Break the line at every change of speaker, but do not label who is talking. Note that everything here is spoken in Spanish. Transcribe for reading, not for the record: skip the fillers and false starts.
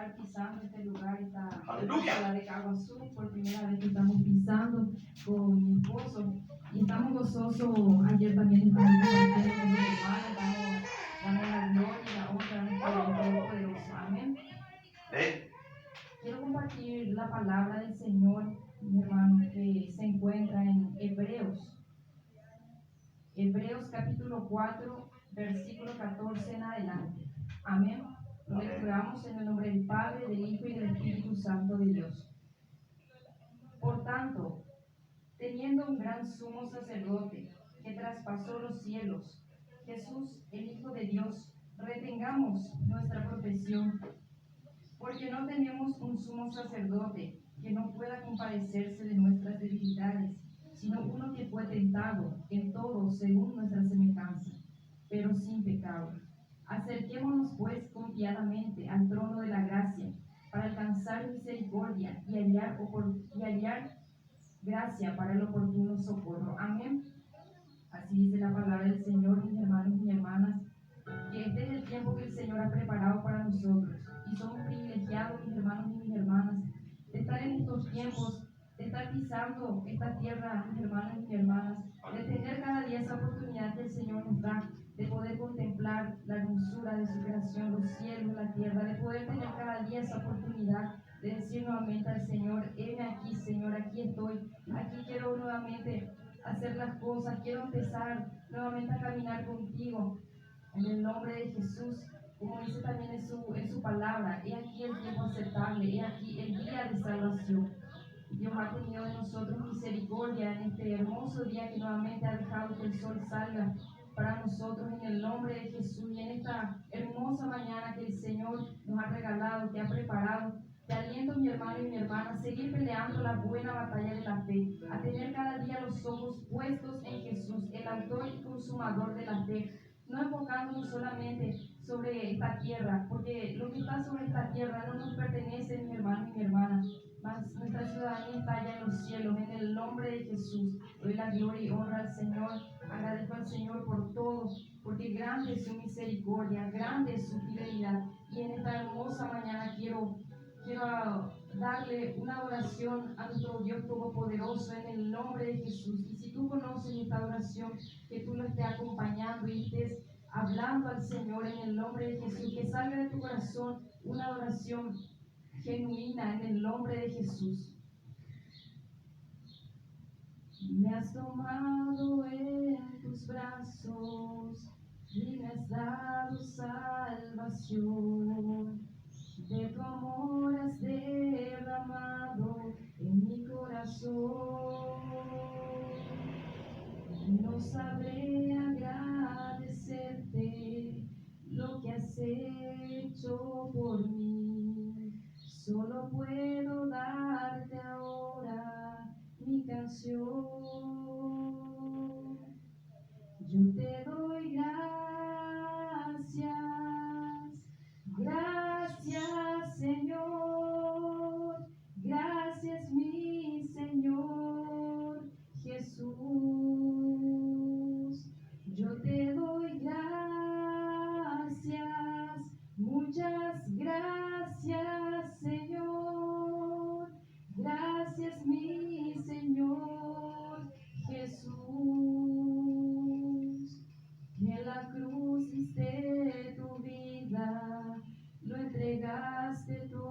estar pisando este lugar, esta
Aleluya.
ciudad de Caguazú, por primera vez que estamos pisando con mi esposo. Y estamos gozosos. Ayer también estamos compartiendo con mi hermano, estamos dando la gloria y la honra a nuestro Todopoderoso. Amén. Quiero compartir la palabra del Señor, mi hermano, que se encuentra en Hebreos. Hebreos capítulo 4, versículo 14 en adelante. Amén. Lo lecturamos en el nombre del Padre, del Hijo y del Espíritu Santo de Dios. Por tanto, teniendo un gran sumo sacerdote que traspasó los cielos, Jesús, el Hijo de Dios, retengamos nuestra profesión, porque no tenemos un sumo sacerdote que no pueda compadecerse de nuestras debilidades, sino uno que fue tentado en todo según nuestra semejanza, pero sin pecado. Acerquémonos pues confiadamente al trono de la gracia, para alcanzar misericordia y hallar gracia para el oportuno socorro. Amén. Así dice la palabra del Señor, mis hermanos y mis hermanas, que este es el tiempo que el Señor ha preparado para nosotros. Y somos privilegiados, mis hermanos y mis hermanas, de estar en estos tiempos, de estar pisando esta tierra, mis hermanos y mis hermanas, de tener cada día esa oportunidad que el Señor nos da, de poder contemplar la hermosura de su creación, los cielos, la tierra, de poder tener cada día esa oportunidad de decir nuevamente al Señor: heme aquí, Señor, aquí estoy, aquí quiero nuevamente hacer las cosas, quiero empezar nuevamente a caminar contigo. En el nombre de Jesús, como dice también en su palabra, he aquí el tiempo aceptable, he aquí el día de salvación. Dios ha tenido de nosotros misericordia en este hermoso día que nuevamente ha dejado que el sol salga para nosotros en el nombre de Jesús, y en esta hermosa mañana que el Señor nos ha regalado, que ha preparado. Te aliento, mi hermano y mi hermana, a seguir peleando la buena batalla de la fe, a tener cada día los ojos puestos en Jesús, el autor y consumador de la fe, no enfocándonos solamente sobre esta tierra, porque lo que está sobre esta tierra no nos pertenece, mi hermano y mi hermana, mas nuestra ciudadanía está allá en los cielos. En el nombre de Jesús doy la gloria y honra al Señor, agradezco al Señor por todo, porque grande es su misericordia, grande es su fidelidad. Y en esta hermosa mañana quiero darle una adoración a nuestro Dios Todopoderoso en el nombre de Jesús. Y si tú conoces esta oración, que tú lo estés acompañando y estés hablando al Señor en el nombre de Jesús, que salga de tu corazón una adoración genuina en el nombre de Jesús. Me has tomado en tus brazos y me has dado salvación. De tu amor has derramado en mi corazón. No sabré agradecerte lo que has hecho por mí. Solo puedo darte ahora mi canción. Yo te doy gracias, gracias Señor, gracias mi Señor Jesús. Yo te doy gracias, muchas gracias Señor, gracias mi Señor Jesús, que en la cruz diste tu vida, lo entregaste todo